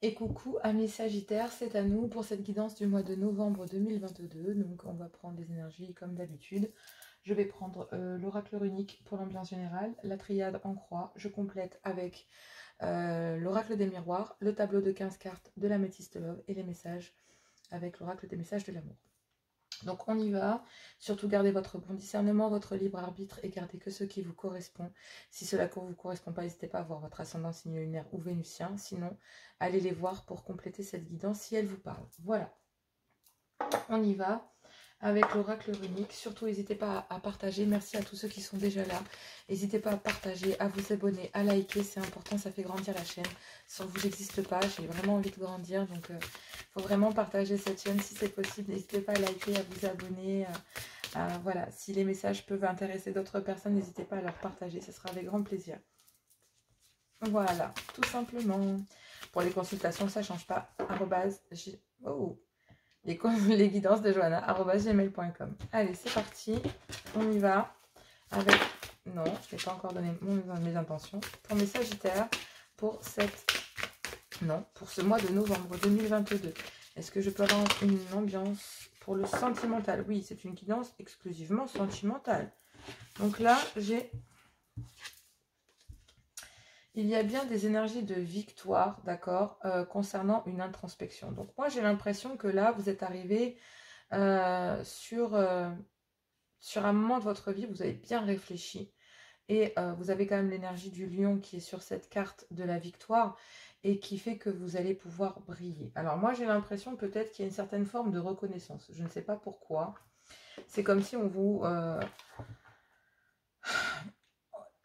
Et coucou amis Sagittaires, c'est à nous pour cette guidance du mois de novembre 2022. Donc on va prendre des énergies comme d'habitude. Je vais prendre l'oracle runique pour l'ambiance générale, la triade en croix. Je complète avec l'oracle des miroirs, le tableau de 15 cartes de l'améthyste love et les messages avec l'oracle des messages de l'amour. Donc on y va, surtout gardez votre bon discernement, votre libre arbitre et gardez que ce qui vous correspond. Si cela ne vous correspond pas, n'hésitez pas à voir votre ascendant signe lunaire ou vénusien. Sinon, allez les voir pour compléter cette guidance si elle vous parle. Voilà, on y va avec l'oracle runique. Surtout, n'hésitez pas à partager. Merci à tous ceux qui sont déjà là. N'hésitez pas à partager, à vous abonner, à liker. C'est important, ça fait grandir la chaîne. Sans vous, j'existe pas. J'ai vraiment envie de grandir. Donc, il faut vraiment partager cette chaîne si c'est possible. N'hésitez pas à liker, à vous abonner. Voilà, si les messages peuvent intéresser d'autres personnes, n'hésitez pas à leur partager. Ce sera avec grand plaisir. Voilà, tout simplement. Pour les consultations, ça ne change pas. Les guidances de Johanna@gmail.com. Allez, c'est parti. On y va avec... Non, je n'ai pas encore donné mes intentions. Pour mes Sagittaires, pour ce mois de novembre 2022. Est-ce que je peux avoir une ambiance pour le sentimental? Oui, c'est une guidance exclusivement sentimentale. Donc là, il y a bien des énergies de victoire, d'accord, concernant une introspection. Donc moi, j'ai l'impression que là, vous êtes arrivé sur un moment de votre vie, vous avez bien réfléchi. Et vous avez quand même l'énergie du lion qui est sur cette carte de la victoire et qui fait que vous allez pouvoir briller. Alors moi, j'ai l'impression peut-être qu'il y a une certaine forme de reconnaissance. Je ne sais pas pourquoi. C'est comme si on vous...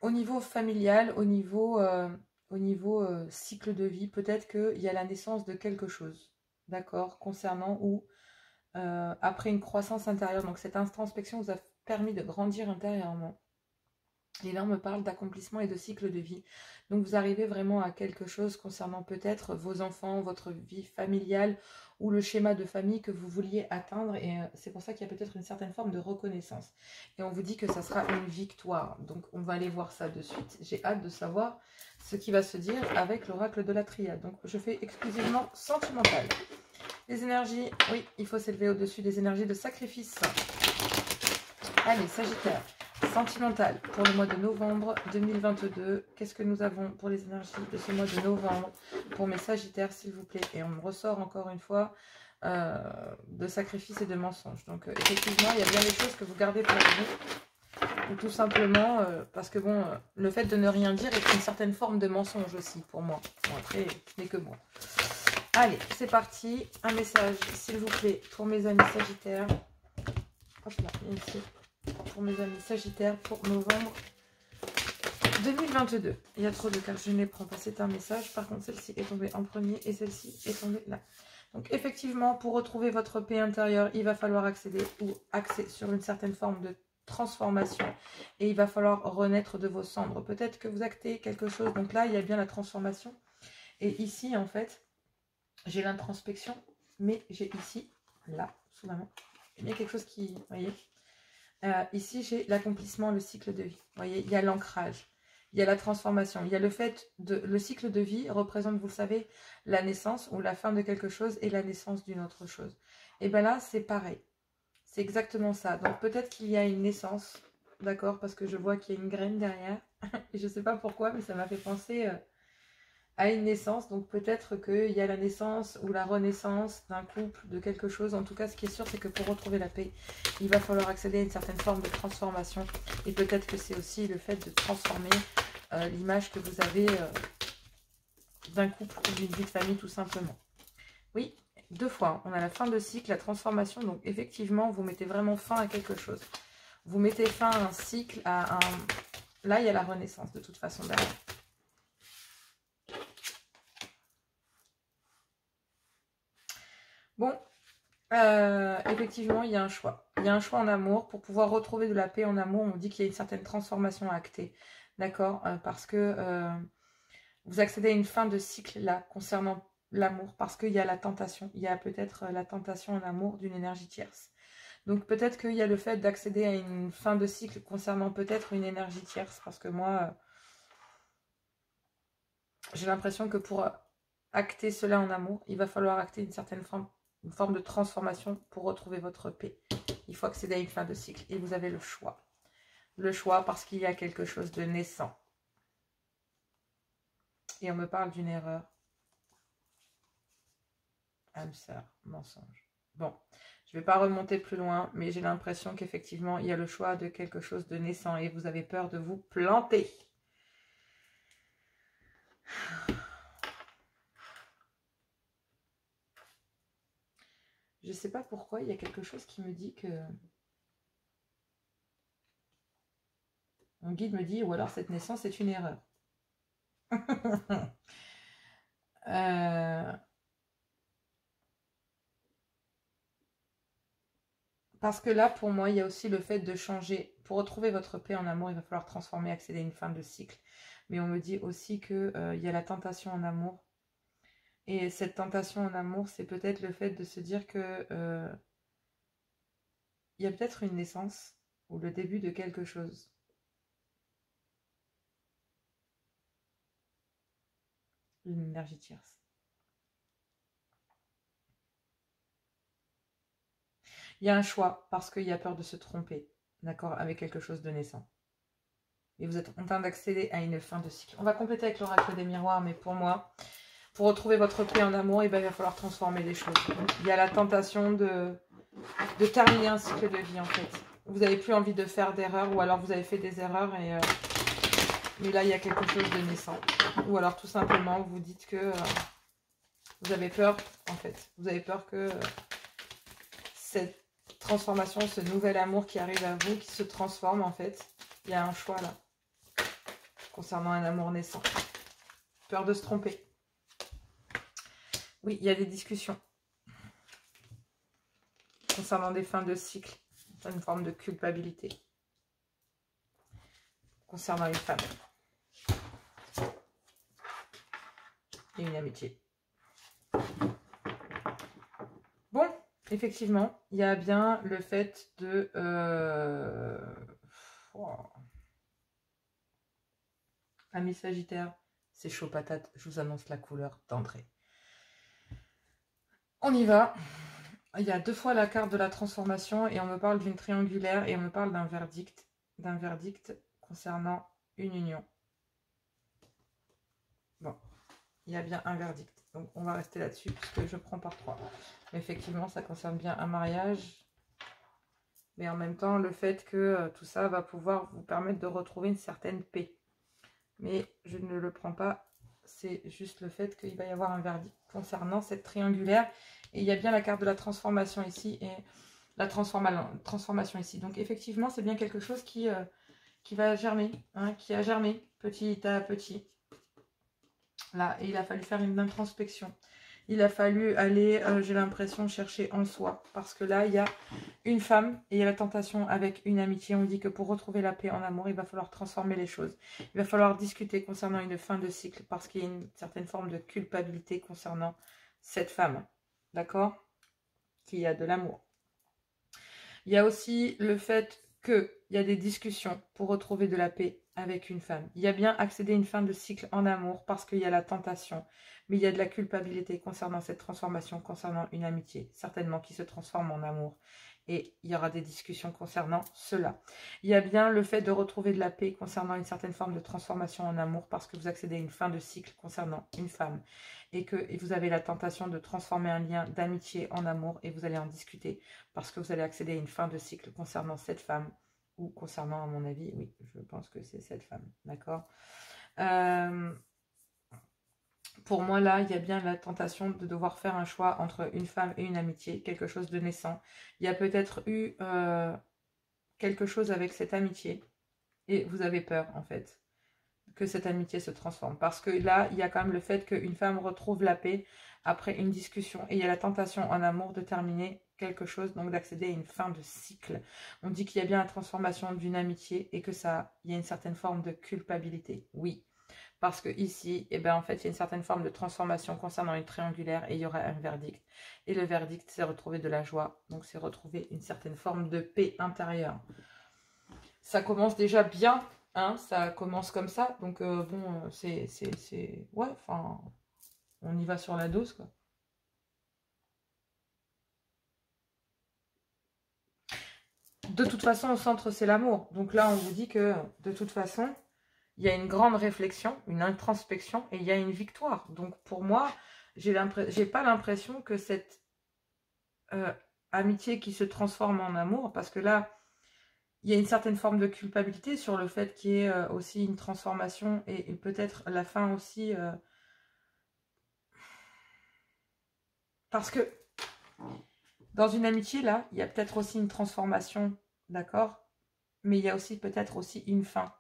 au niveau familial, au niveau cycle de vie, peut-être qu'il y a la naissance de quelque chose, d'accord, concernant ou après une croissance intérieure. Donc cette introspection vous a permis de grandir intérieurement. Les là, me parlent d'accomplissement et de cycle de vie. Donc vous arrivez vraiment à quelque chose concernant peut-être vos enfants, votre vie familiale ou le schéma de famille que vous vouliez atteindre. Et c'est pour ça qu'il y a peut-être une certaine forme de reconnaissance. Et on vous dit que ça sera une victoire. Donc on va aller voir ça de suite. J'ai hâte de savoir ce qui va se dire avec l'oracle de la triade. Donc je fais exclusivement sentimental. Les énergies, oui, il faut s'élever au-dessus des énergies de sacrifice. Allez, Sagittaire. Sentimental pour le mois de novembre 2022. Qu'est-ce que nous avons pour les énergies de ce mois de novembre pour mes Sagittaires, s'il vous plaît? Et on me ressort encore une fois de sacrifice et de mensonges. Donc effectivement, il y a bien des choses que vous gardez pour vous. Ou tout simplement parce que bon, le fait de ne rien dire est une certaine forme de mensonge aussi pour moi. Bon, après, ce n'est que moi. Allez, c'est parti. Un message, s'il vous plaît, pour mes amis Sagittaires. Hop là, ici. Pour mes amis Sagittaires pour novembre 2022. Il y a trop de cartes, je ne les prends pas. C'est un message. Par contre, celle-ci est tombée en premier et celle-ci est tombée là. Donc, effectivement, pour retrouver votre paix intérieure, il va falloir accéder ou axer sur une certaine forme de transformation. Et il va falloir renaître de vos cendres. Peut-être que vous actez quelque chose. Donc là, il y a bien la transformation. Et ici, en fait, j'ai l'introspection. Mais j'ai ici, là, sous la main, il y a quelque chose qui... Vous voyez ? Ici, j'ai l'accomplissement, le cycle de vie. Vous voyez, il y a l'ancrage, il y a la transformation. Il y a le fait de... Le cycle de vie représente, vous le savez, la naissance ou la fin de quelque chose et la naissance d'une autre chose. Et bien là, c'est pareil. C'est exactement ça. Donc peut-être qu'il y a une naissance, d'accord, parce que je vois qu'il y a une graine derrière. Et je ne sais pas pourquoi, mais ça m'a fait penser... à une naissance, donc peut-être qu'il y a la naissance ou la renaissance d'un couple, de quelque chose. En tout cas, ce qui est sûr, c'est que pour retrouver la paix, il va falloir accéder à une certaine forme de transformation. Et peut-être que c'est aussi le fait de transformer l'image que vous avez d'un couple ou d'une vie de famille, tout simplement. Oui, deux fois, on a la fin de cycle, la transformation. Donc effectivement, vous mettez vraiment fin à quelque chose. Vous mettez fin à un cycle, à un... Là, il y a la renaissance de toute façon derrière. Bon, effectivement, il y a un choix. Il y a un choix en amour. Pour pouvoir retrouver de la paix en amour, on dit qu'il y a une certaine transformation à acter. D'accord, parce que vous accédez à une fin de cycle là, concernant l'amour. Parce qu'il y a la tentation. Il y a peut-être la tentation en amour d'une énergie tierce. Donc peut-être qu'il y a le fait d'accéder à une fin de cycle concernant peut-être une énergie tierce. Parce que moi, j'ai l'impression que pour acter cela en amour. Il va falloir acter une certaine forme de transformation pour retrouver votre paix. Il faut accéder à une fin de cycle. Et vous avez le choix. Le choix parce qu'il y a quelque chose de naissant. Et on me parle d'une erreur. Âme sœur, mensonge. Bon, je ne vais pas remonter plus loin, mais j'ai l'impression qu'effectivement, il y a le choix de quelque chose de naissant et vous avez peur de vous planter. Je ne sais pas pourquoi, il y a quelque chose qui me dit que... Mon guide me dit, ou alors cette naissance est une erreur. Parce que là, pour moi, il y a aussi le fait de changer. Pour retrouver votre paix en amour, il va falloir transformer, accéder à une fin de cycle. Mais on me dit aussi qu'il y a la tentation en amour. Et cette tentation en amour, c'est peut-être le fait de se dire que il y a peut-être une naissance ou le début de quelque chose. Une énergie tierce. Il y a un choix parce qu'il y a peur de se tromper, d'accord, avec quelque chose de naissant. Et vous êtes en train d'accéder à une fin de cycle. On va compléter avec l'oracle des miroirs, mais pour moi, pour retrouver votre paix en amour, eh ben, il va falloir transformer les choses. Il y a la tentation de terminer un cycle de vie, en fait. Vous n'avez plus envie de faire d'erreurs, ou alors vous avez fait des erreurs, mais là, il y a quelque chose de naissant. Ou alors, tout simplement, vous dites que vous avez peur, en fait. Vous avez peur que cette transformation, ce nouvel amour qui arrive à vous, qui se transforme, en fait. Il y a un choix, là, concernant un amour naissant. Peur de se tromper. Oui, il y a des discussions concernant des fins de cycle, une forme de culpabilité concernant une femme et une amitié. Bon, effectivement, il y a bien le fait de... Ami Sagittaire, c'est chaud patate, je vous annonce la couleur d'entrée. On y va. Il y a 2 fois la carte de la transformation et on me parle d'une triangulaire et on me parle d'un verdict concernant une union. Bon, il y a bien un verdict. Donc on va rester là-dessus puisque je prends par 3. Mais effectivement, ça concerne bien un mariage. Mais en même temps, le fait que tout ça va pouvoir vous permettre de retrouver une certaine paix. Mais je ne le prends pas. C'est juste le fait qu'il va y avoir un verdict concernant cette triangulaire. Et il y a bien la carte de la transformation ici et la transformation ici. Donc effectivement, c'est bien quelque chose qui va germer, hein, qui a germé petit à petit. Là, et il a fallu faire une introspection. Il a fallu aller, j'ai l'impression, chercher en soi. Parce que là, il y a une femme et il y a la tentation avec une amitié. On dit que pour retrouver la paix en amour, il va falloir transformer les choses. Il va falloir discuter concernant une fin de cycle parce qu'il y a une certaine forme de culpabilité concernant cette femme. D'accord? Qui a de l'amour. Il y a aussi le fait qu'il y a des discussions pour retrouver de la paix avec une femme. Il y a bien accédé à une fin de cycle en amour parce qu'il y a la tentation. Mais il y a de la culpabilité concernant cette transformation, concernant une amitié, certainement qui se transforme en amour. Et il y aura des discussions concernant cela. Il y a bien le fait de retrouver de la paix concernant une certaine forme de transformation en amour parce que vous accédez à une fin de cycle concernant une femme. Et que vous avez la tentation de transformer un lien d'amitié en amour et vous allez en discuter parce que vous allez accéder à une fin de cycle concernant cette femme ou concernant, à mon avis, oui, je pense que c'est cette femme, d'accord. Pour moi, là, il y a bien la tentation de devoir faire un choix entre une femme et une amitié, quelque chose de naissant. Il y a peut-être eu quelque chose avec cette amitié et vous avez peur, en fait, que cette amitié se transforme. Parce que là, il y a quand même le fait qu'une femme retrouve la paix après une discussion. Et il y a la tentation en amour de terminer quelque chose, donc d'accéder à une fin de cycle. On dit qu'il y a bien la transformation d'une amitié et que ça, il y a une certaine forme de culpabilité. Oui. Parce que ici, eh ben, en fait, il y a une certaine forme de transformation concernant une triangulaire et il y aura un verdict. Et le verdict, c'est retrouver de la joie. Donc, c'est retrouver une certaine forme de paix intérieure. Ça commence déjà bien, hein, ça commence comme ça. Donc, bon, c'est... Ouais, enfin... on y va sur la dose, quoi. De toute façon, au centre, c'est l'amour. Donc là, on vous dit que, de toute façon, il y a une grande réflexion, une introspection, et il y a une victoire. Donc pour moi, j'ai pas l'impression que cette amitié qui se transforme en amour, parce que là, il y a une certaine forme de culpabilité sur le fait qu'il y ait aussi une transformation, et peut-être la fin aussi... parce que dans une amitié, là, il y a peut-être aussi une transformation, d'accord? Mais il y a aussi peut-être aussi une fin.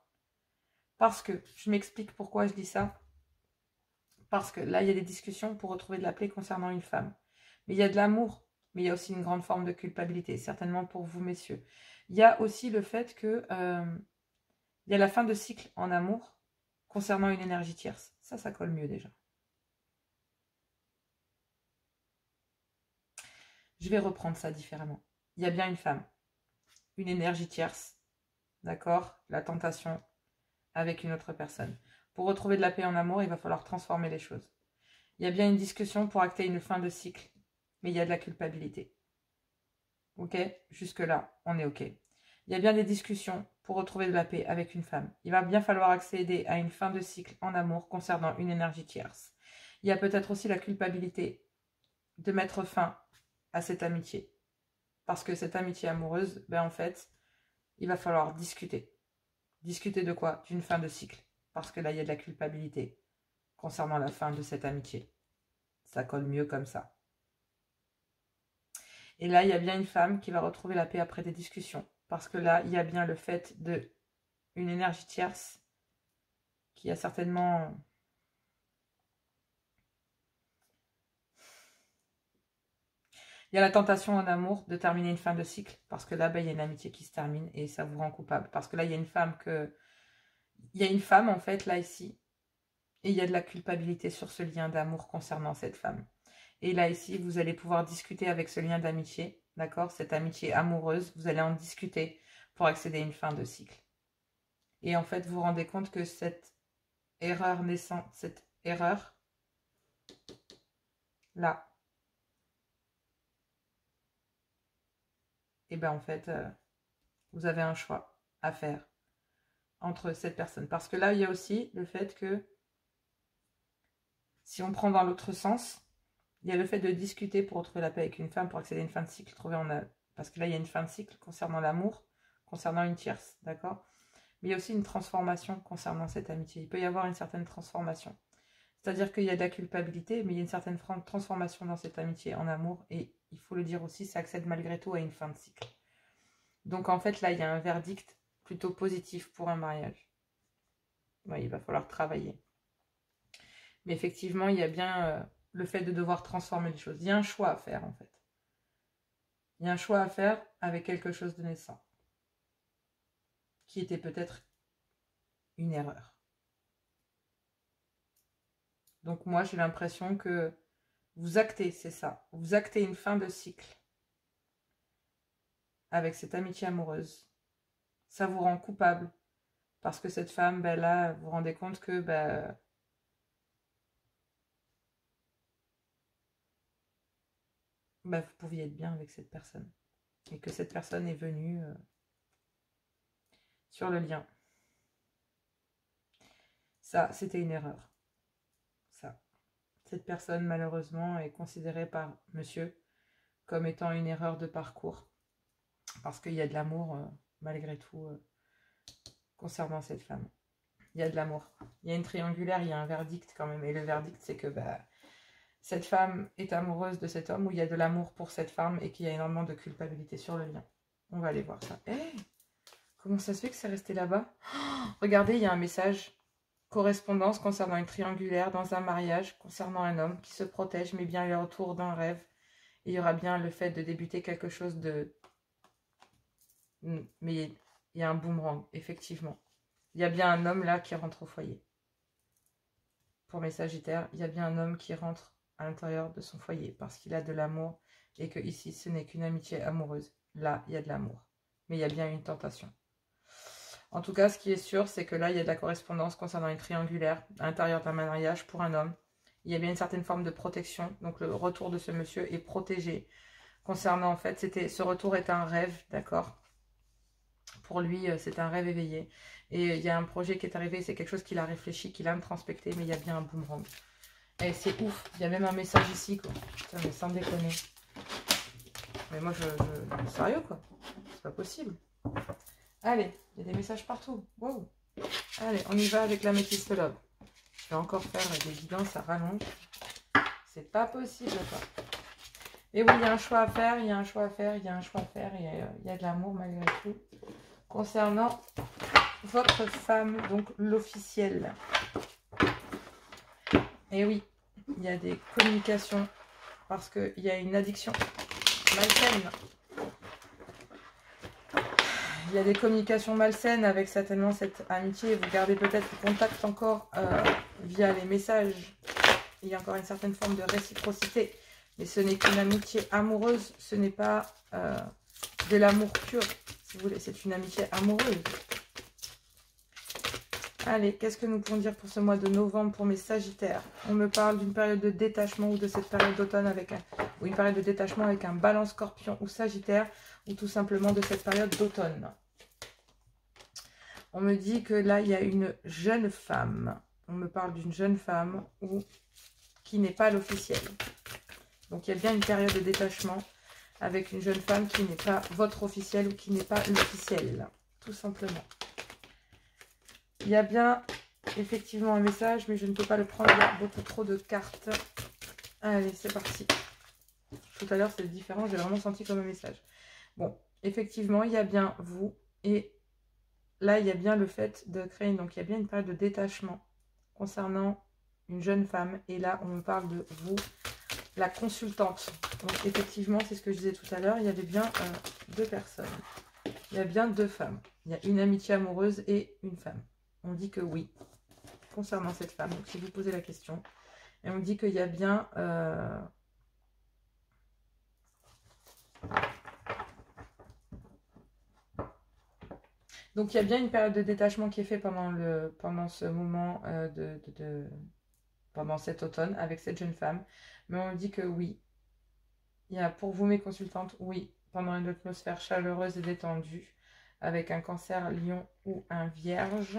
Parce que, je m'explique pourquoi je dis ça. Parce que là, il y a des discussions pour retrouver de la paix concernant une femme. Mais il y a de l'amour, mais il y a aussi une grande forme de culpabilité, certainement pour vous, messieurs. Il y a aussi le fait que il y a la fin de cycle en amour concernant une énergie tierce. Ça colle mieux déjà. Je vais reprendre ça différemment. Il y a bien une femme, une énergie tierce, d'accord? La tentation avec une autre personne. Pour retrouver de la paix en amour, il va falloir transformer les choses. Il y a bien une discussion pour acter une fin de cycle, mais il y a de la culpabilité. Ok? Jusque-là, on est ok. Il y a bien des discussions pour retrouver de la paix avec une femme. Il va bien falloir accéder à une fin de cycle en amour concernant une énergie tierce. Il y a peut-être aussi la culpabilité de mettre fin à cette amitié. Parce que cette amitié amoureuse, ben en fait, il va falloir discuter. Discuter de quoi? D'une fin de cycle. Parce que là, il y a de la culpabilité concernant la fin de cette amitié. Ça colle mieux comme ça. Et là, il y a bien une femme qui va retrouver la paix après des discussions. Parce que là, il y a bien le fait de une énergie tierce qui a certainement... Il y a la tentation en amour de terminer une fin de cycle. Parce que là, ben, il y a une amitié qui se termine et ça vous rend coupable. Parce que là, il y a une femme que... Il y a une femme, en fait, là, ici. Et il y a de la culpabilité sur ce lien d'amour concernant cette femme. Et là, ici, vous allez pouvoir discuter avec ce lien d'amitié. D'accord? Cette amitié amoureuse, vous allez en discuter pour accéder à une fin de cycle. Et en fait, vous vous rendez compte que cette erreur naissante, cette erreur, là, et bien en fait, vous avez un choix à faire entre cette personne. Parce que là, il y a aussi le fait que, si on prend dans l'autre sens, il y a le fait de discuter pour retrouver la paix avec une femme, pour accéder à une fin de cycle, parce que là, il y a une fin de cycle concernant l'amour, concernant une tierce, d'accord? Mais il y a aussi une transformation concernant cette amitié. Il peut y avoir une certaine transformation. C'est-à-dire qu'il y a de la culpabilité, mais il y a une certaine transformation dans cette amitié en amour. Et il faut le dire aussi, ça accède malgré tout à une fin de cycle. Donc en fait, là, il y a un verdict plutôt positif pour un mariage. Ouais, il va falloir travailler. Mais effectivement, il y a bien le fait de devoir transformer les choses. Il y a un choix à faire, en fait. Il y a un choix à faire avec quelque chose de naissant. Qui était peut-être une erreur. Donc moi, j'ai l'impression que vous actez, c'est ça. Vous actez une fin de cycle avec cette amitié amoureuse. Ça vous rend coupable. Parce que cette femme, ben là, vous vous rendez compte que vous pouviez être bien avec cette personne. Et que cette personne est venue sur le lien. Ça, c'était une erreur. Ça. Cette personne, malheureusement, est considérée par monsieur comme étant une erreur de parcours. Parce qu'il y a de l'amour, malgré tout, concernant cette femme. Il y a de l'amour. Il y a une triangulaire, il y a un verdict quand même. Et le verdict, c'est que cette femme est amoureuse de cet homme, ou il y a de l'amour pour cette femme et qu'il y a énormément de culpabilité sur le lien. On va aller voir ça. Hey, comment ça se fait que c'est resté là-bas? Oh, regardez, il y a un message. Correspondance concernant une triangulaire dans un mariage, concernant un homme qui se protège, mais bien le retour d'un rêve. Et il y aura bien le fait de débuter quelque chose de... Mais il y a un boomerang, effectivement. Il y a bien un homme là qui rentre au foyer. Pour mes Sagittaires, il y a bien un homme qui rentre à l'intérieur de son foyer parce qu'il a de l'amour et que ici, ce n'est qu'une amitié amoureuse. Là, il y a de l'amour. Mais il y a bien une tentation. En tout cas, ce qui est sûr, c'est que là, il y a de la correspondance concernant une triangulaire à l'intérieur d'un mariage pour un homme il y a bien une certaine forme de protection. Donc le retour de ce monsieur est protégé. Concernant en fait, ce retour est un rêve, d'accord? Pour lui, c'est un rêve éveillé. Et il y a un projet qui est arrivé, c'est quelque chose qu'il a réfléchi, qu'il a introspecté, mais il y a bien un boomerang. Et c'est ouf, il y a même un message ici, quoi. Putain, mais sans déconner. Mais moi, sérieux, quoi. C'est pas possible. Allez, il y a des messages partout. Wow. Allez, on y va avec la Métisse Love. Je vais encore faire des guidances, ça rallonge. C'est pas possible, quoi. Et oui, il y a un choix à faire, il y a un choix à faire, il y a un choix à faire, il y a de l'amour malgré tout. Concernant votre femme, donc l'officiel. Et oui, il y a des communications parce qu'il y a une addiction malsaine. Il y a des communications malsaines avec certainement cette amitié. Vous gardez peut-être contact encore via les messages. Il y a encore une certaine forme de réciprocité. Mais ce n'est qu'une amitié amoureuse. Ce n'est pas de l'amour pur, si vous voulez. C'est une amitié amoureuse. Allez, qu'est-ce que nous pouvons dire pour ce mois de novembre pour mes sagittaires? On me parle d'une période de détachement ou de cette période d'automne ou une période de détachement avec un balance scorpion ou sagittaire, ou tout simplement de cette période d'automne. On me dit que là, il y a une jeune femme. On me parle d'une jeune femme qui n'est pas l'officiel. Donc, il y a bien une période de détachement avec une jeune femme qui n'est pas votre officiel ou qui n'est pas l'officiel, tout simplement. Il y a bien effectivement un message, mais je ne peux pas le prendre, il y a beaucoup trop de cartes. Allez, c'est parti. Tout à l'heure, c'est différent, j'ai vraiment senti comme un message. Bon, effectivement, il y a bien vous, et là, il y a bien le fait de créer, donc il y a bien une période de détachement concernant une jeune femme, et là, on me parle de vous, la consultante. Donc, effectivement, c'est ce que je disais tout à l'heure, il y avait bien deux personnes. Il y a bien deux femmes. Il y a une amitié amoureuse et une femme. On dit que oui, concernant cette femme. Donc, si vous posez la question, et on dit qu'il y a bien... Donc, il y a bien une période de détachement qui est faite pendant ce moment, pendant cet automne, avec cette jeune femme. Mais on dit que oui, il y a pour vous, mes consultantes, oui, pendant une atmosphère chaleureuse et détendue, avec un cancer, lion ou un vierge,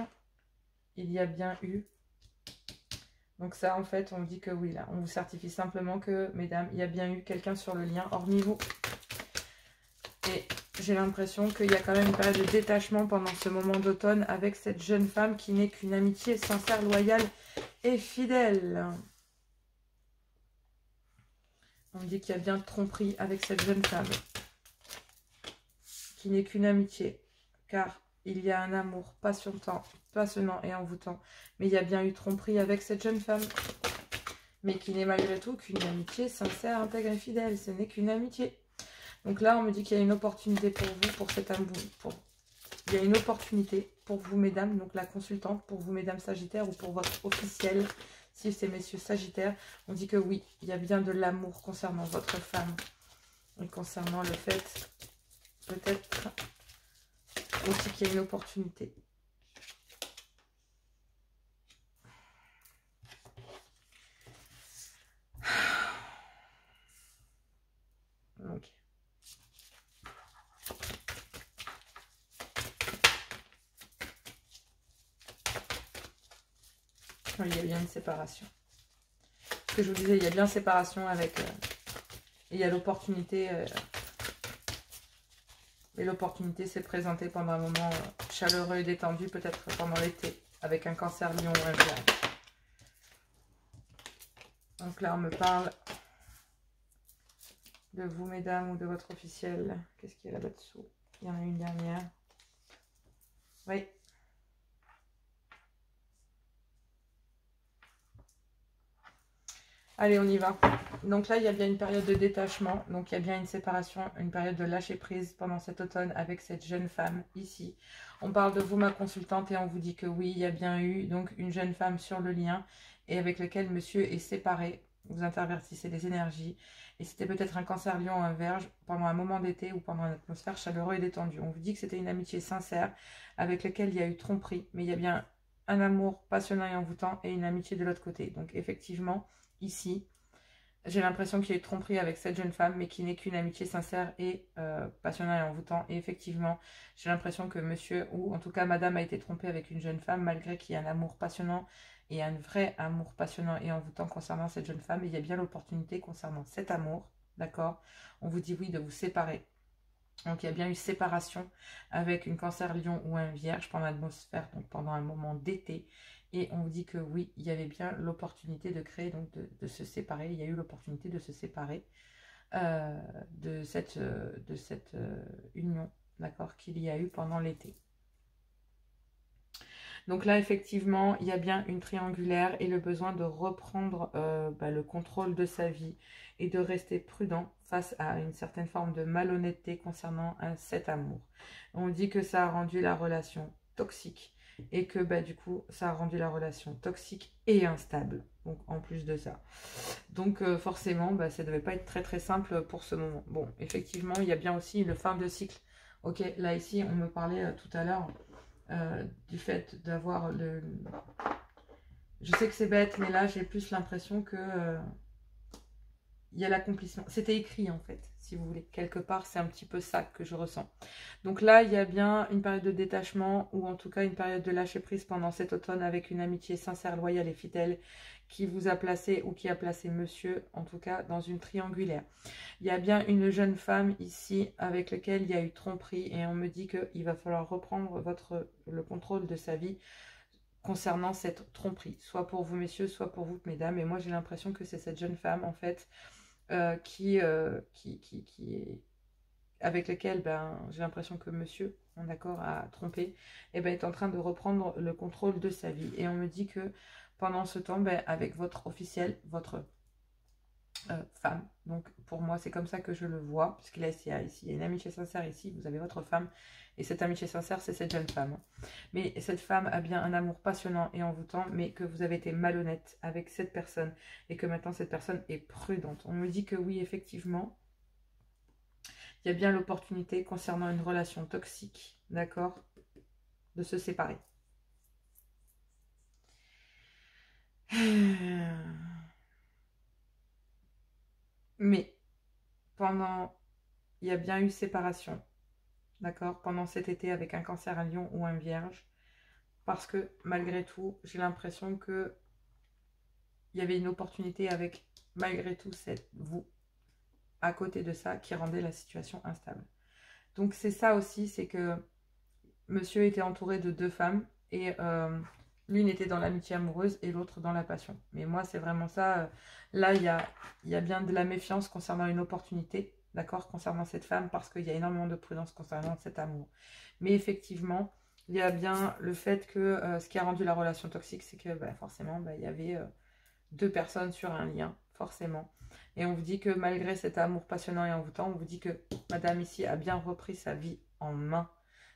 il y a bien eu. Donc ça, en fait, on dit que oui, là, on vous certifie simplement que, mesdames, il y a bien eu quelqu'un sur le lien, hormis vous. Et j'ai l'impression qu'il y a quand même une période de détachement pendant ce moment d'automne avec cette jeune femme qui n'est qu'une amitié sincère, loyale et fidèle. On dit qu'il y a bien tromperie avec cette jeune femme qui n'est qu'une amitié, car il y a un amour passionnant et envoûtant. Mais il y a bien eu tromperie avec cette jeune femme, mais qui n'est malgré tout qu'une amitié sincère, intègre et fidèle. Ce n'est qu'une amitié. Donc là, on me dit qu'il y a une opportunité pour vous, pour cet amour. Il y a une opportunité pour vous, mesdames, donc la consultante, pour vous, mesdames Sagittaires, ou pour votre officiel, si c'est messieurs Sagittaires. On dit que oui, il y a bien de l'amour concernant votre femme. Et concernant le fait, peut-être aussi qu'il y a une opportunité. Ok. Oui, il y a bien une séparation. Ce que je vous disais, il y a bien séparation avec... il y a l'opportunité... et l'opportunité s'est présentée pendant un moment chaleureux et détendu, peut-être pendant l'été, avec un cancer, lion ou un vierge. Donc là, on me parle de vous, mesdames, ou de votre officiel. Qu'est-ce qu'il y a là-dessous? Il y en a une dernière. Oui. Allez, on y va. Donc là, il y a bien une période de détachement. Donc, il y a bien une séparation, une période de lâcher prise pendant cet automne avec cette jeune femme ici. On parle de vous, ma consultante, et on vous dit que oui, il y a bien eu donc une jeune femme sur le lien et avec lequel monsieur est séparé. Vous intervertissez les énergies. Et c'était peut-être un cancer, lion ou un vierge pendant un moment d'été ou pendant une atmosphère chaleureuse et détendue. On vous dit que c'était une amitié sincère avec laquelle il y a eu tromperie. Mais il y a bien un amour passionnant et envoûtant et une amitié de l'autre côté. Donc, effectivement... ici, j'ai l'impression qu'il y a eu tromperie avec cette jeune femme, mais qui n'est qu'une amitié sincère et passionnante et envoûtante. Et effectivement, j'ai l'impression que monsieur, ou en tout cas madame, a été trompée avec une jeune femme, malgré qu'il y ait un amour passionnant et un vrai amour passionnant et envoûtant concernant cette jeune femme. Et il y a bien l'opportunité concernant cet amour, d'accord? On vous dit oui de vous séparer. Donc il y a bien eu séparation avec une Cancer Lion ou un Vierge pendant l'atmosphère, donc pendant un moment d'été. Et on vous dit que oui, il y avait bien l'opportunité de créer, donc de se séparer. Il y a eu l'opportunité de se séparer de cette union, d'accord, qu'il y a eu pendant l'été. Donc là, effectivement, il y a bien une triangulaire et le besoin de reprendre le contrôle de sa vie et de rester prudent face à une certaine forme de malhonnêteté concernant cet amour. On dit que ça a rendu la relation toxique et que du coup, ça a rendu la relation toxique et instable. Donc, en plus de ça. Donc, forcément, ça ne devait pas être très très simple pour ce moment. Bon, effectivement, il y a bien aussi le fin de cycle. Ok, là ici, on me parlait tout à l'heure du fait d'avoir le... Je sais que c'est bête, mais là, j'ai plus l'impression que il y a l'accomplissement. C'était écrit, en fait, si vous voulez. Quelque part, c'est un petit peu ça que je ressens. Donc là, il y a bien une période de détachement, ou en tout cas une période de lâcher prise pendant cet automne avec une amitié sincère, loyale et fidèle qui vous a placé, ou qui a placé monsieur, en tout cas, dans une triangulaire. Il y a bien une jeune femme ici avec laquelle il y a eu tromperie et on me dit qu'il va falloir reprendre le contrôle de sa vie concernant cette tromperie. Soit pour vous messieurs, soit pour vous mesdames. Et moi j'ai l'impression que c'est cette jeune femme en fait qui est avec laquelle j'ai l'impression que monsieur, en accord, a trompé, et est en train de reprendre le contrôle de sa vie. Et on me dit que pendant ce temps, avec votre officiel, votre femme. Donc pour moi c'est comme ça que je le vois, puisqu'il y a ici, il y a une amitié sincère ici, vous avez votre femme, et cette amitié sincère c'est cette jeune femme. Mais cette femme a bien un amour passionnant et envoûtant, mais que vous avez été malhonnête avec cette personne, et que maintenant cette personne est prudente. On me dit que oui, effectivement, il y a bien l'opportunité concernant une relation toxique, d'accord, de se séparer. Mais il y a bien eu séparation, d'accord, pendant cet été avec un Cancer, un Lion ou un Vierge, parce que malgré tout, j'ai l'impression que il y avait une opportunité avec, malgré tout, vous, à côté de ça, qui rendait la situation instable. Donc c'est ça aussi, c'est que monsieur était entouré de deux femmes, et l'une était dans l'amitié amoureuse et l'autre dans la passion. Mais moi, c'est vraiment ça. Là, il y a bien de la méfiance concernant une opportunité, d'accord, concernant cette femme, parce qu'il y a énormément de prudence concernant cet amour. Mais effectivement, il y a bien le fait que ce qui a rendu la relation toxique, c'est que forcément, il y avait deux personnes sur un lien, forcément. Et on vous dit que malgré cet amour passionnant et envoûtant, on vous dit que madame ici a bien repris sa vie en main.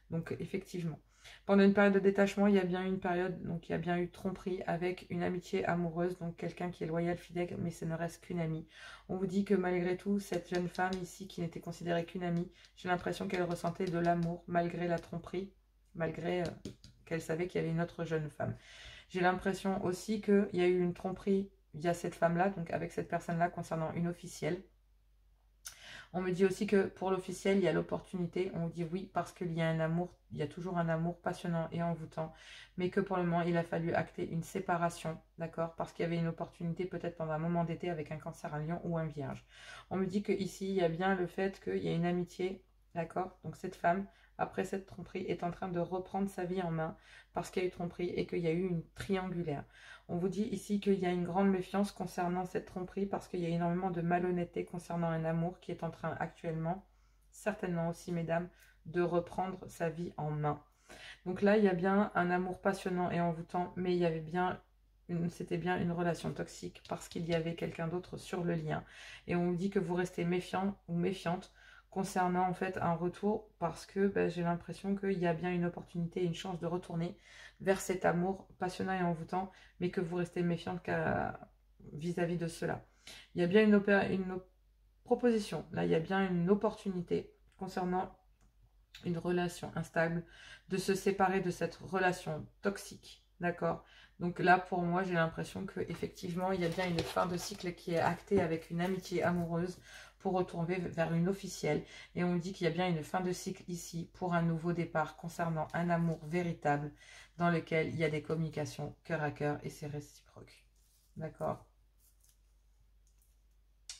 Donc effectivement, pendant une période de détachement, il y a bien eu une période, donc il y a bien eu tromperie avec une amitié amoureuse, donc quelqu'un qui est loyal, fidèle, mais ce ne reste qu'une amie. On vous dit que malgré tout, cette jeune femme ici, qui n'était considérée qu'une amie, j'ai l'impression qu'elle ressentait de l'amour, malgré la tromperie, malgré qu'elle savait qu'il y avait une autre jeune femme. J'ai l'impression aussi qu'il y a eu une tromperie via cette femme-là, donc avec cette personne-là concernant une officielle. On me dit aussi que pour l'officiel, il y a l'opportunité. On dit oui parce qu'il y a un amour, il y a toujours un amour passionnant et envoûtant. Mais que pour le moment, il a fallu acter une séparation, d'accord? Parce qu'il y avait une opportunité peut-être pendant un moment d'été avec un Cancer, un Lion ou un Vierge. On me dit qu'ici, il y a bien le fait qu'il y a une amitié, d'accord? Donc cette femme, après cette tromperie, est en train de reprendre sa vie en main parce qu'il y a eu tromperie et qu'il y a eu une triangulaire. On vous dit ici qu'il y a une grande méfiance concernant cette tromperie parce qu'il y a énormément de malhonnêteté concernant un amour qui est en train actuellement, certainement aussi mesdames, de reprendre sa vie en main. Donc là, il y a bien un amour passionnant et envoûtant, mais il y avait bien c'était bien une relation toxique parce qu'il y avait quelqu'un d'autre sur le lien. Et on vous dit que vous restez méfiant ou méfiante concernant en fait un retour parce que j'ai l'impression qu'il y a bien une opportunité et une chance de retourner vers cet amour passionnant et envoûtant, mais que vous restez méfiante vis-à-vis de cela. Il y a bien une proposition, là il y a bien une opportunité concernant une relation instable, de se séparer de cette relation toxique, D'accord? Donc là, pour moi, j'ai l'impression qu'effectivement, il y a bien une fin de cycle qui est actée avec une amitié amoureuse pour retourner vers une officielle. Et on dit qu'il y a bien une fin de cycle ici pour un nouveau départ concernant un amour véritable dans lequel il y a des communications cœur à cœur et c'est réciproque. D'accord?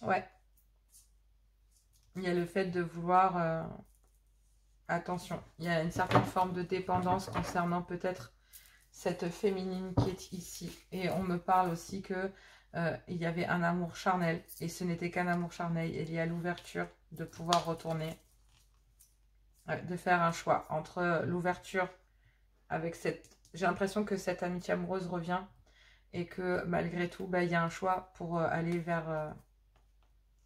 Ouais. Il y a le fait de vouloir... attention, il y a une certaine forme de dépendance concernant peut-être cette féminine qui est ici. Et on me parle aussi que il y avait un amour charnel. Et ce n'était qu'un amour charnel. Il y a l'ouverture de pouvoir retourner, de faire un choix entre l'ouverture avec cette... J'ai l'impression que cette amitié amoureuse revient et que malgré tout, bah, il y a un choix pour aller vers...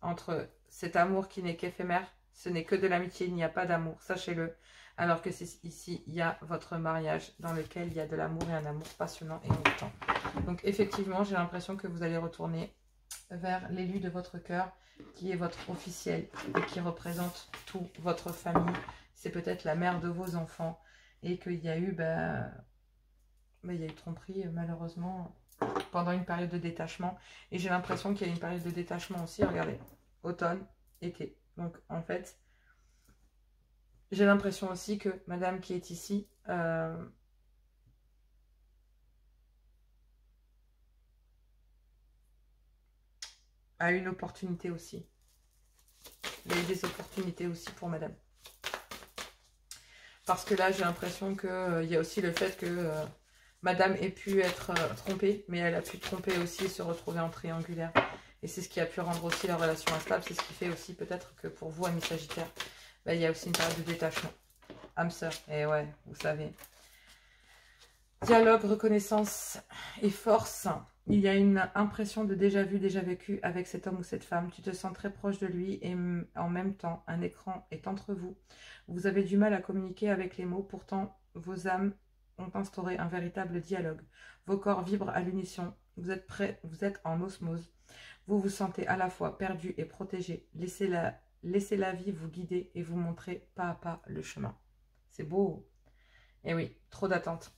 entre cet amour qui n'est qu'éphémère. Ce n'est que de l'amitié, il n'y a pas d'amour, sachez-le. Alors que ici, il y a votre mariage dans lequel il y a de l'amour et un amour passionnant et longtemps. Donc effectivement, j'ai l'impression que vous allez retourner vers l'élu de votre cœur, qui est votre officiel et qui représente toute votre famille. C'est peut-être la mère de vos enfants et qu'il y a eu, il y a eu tromperie malheureusement pendant une période de détachement. Et j'ai l'impression qu'il y a une période de détachement aussi, regardez, automne, été. Donc en fait, j'ai l'impression aussi que madame qui est ici, a une opportunité aussi. Il y a eu des opportunités aussi pour madame. Parce que là, j'ai l'impression qu'il y a aussi le fait que madame ait pu être trompée, mais elle a pu tromper aussi et se retrouver en triangulaire. Et c'est ce qui a pu rendre aussi la relation instable. C'est ce qui fait aussi peut-être que pour vous, amis Sagittaire, il y a aussi une période de détachement. Âme sœur, et ouais, vous savez. Dialogue, reconnaissance et force. Il y a une impression de déjà vu, déjà vécu avec cet homme ou cette femme. Tu te sens très proche de lui et en même temps, un écran est entre vous. Vous avez du mal à communiquer avec les mots. Pourtant, vos âmes ont instauré un véritable dialogue. Vos corps vibrent à l'unisson. Vous êtes prêts, vous êtes en osmose. Vous vous sentez à la fois perdu et protégé. Laissez la vie vous guider et vous montrer pas à pas le chemin. C'est beau. Et oui, trop d'attente.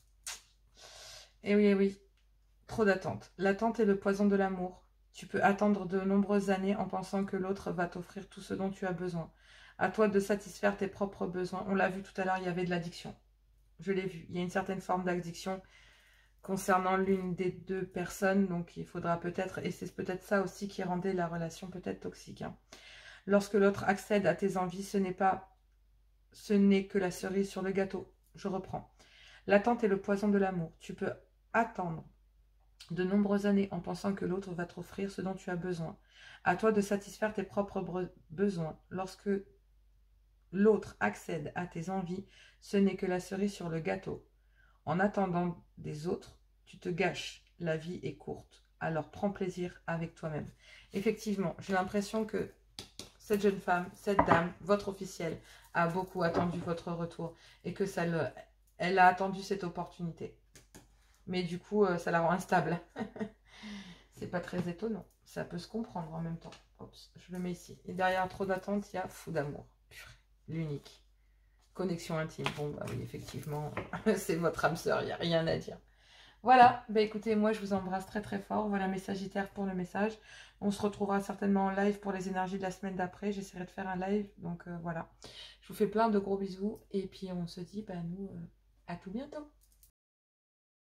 Et oui, trop d'attente. L'attente est le poison de l'amour. Tu peux attendre de nombreuses années en pensant que l'autre va t'offrir tout ce dont tu as besoin. À toi de satisfaire tes propres besoins. On l'a vu tout à l'heure, il y avait de l'addiction. Je l'ai vu. Il y a une certaine forme d'addiction concernant l'une des deux personnes. Donc il faudra peut-être, et c'est peut-être ça aussi qui rendait la relation peut-être toxique. Hein. Lorsque l'autre accède à tes envies, ce n'est que la cerise sur le gâteau. Je reprends. L'attente est le poison de l'amour. Tu peux attendre de nombreuses années en pensant que l'autre va t'offrir ce dont tu as besoin. À toi de satisfaire tes propres besoins. Lorsque l'autre accède à tes envies, ce n'est que la cerise sur le gâteau. En attendant des autres, tu te gâches. La vie est courte. Alors prends plaisir avec toi-même. Effectivement, j'ai l'impression que cette jeune femme, cette dame, votre officielle, a beaucoup attendu votre retour et que elle a attendu cette opportunité. Mais du coup, ça la rend instable. C'est pas très étonnant. Ça peut se comprendre en même temps. Oups, je le mets ici. Et derrière trop d'attente, il y a fou d'amour. L'unique. Connexion intime. Bon, bah oui, effectivement, c'est votre âme sœur, il n'y a rien à dire. Voilà, bah écoutez, moi je vous embrasse très très fort. Voilà mes Sagittaires pour le message. On se retrouvera certainement en live pour les énergies de la semaine d'après. J'essaierai de faire un live, donc voilà. Je vous fais plein de gros bisous et puis on se dit, nous, à tout bientôt.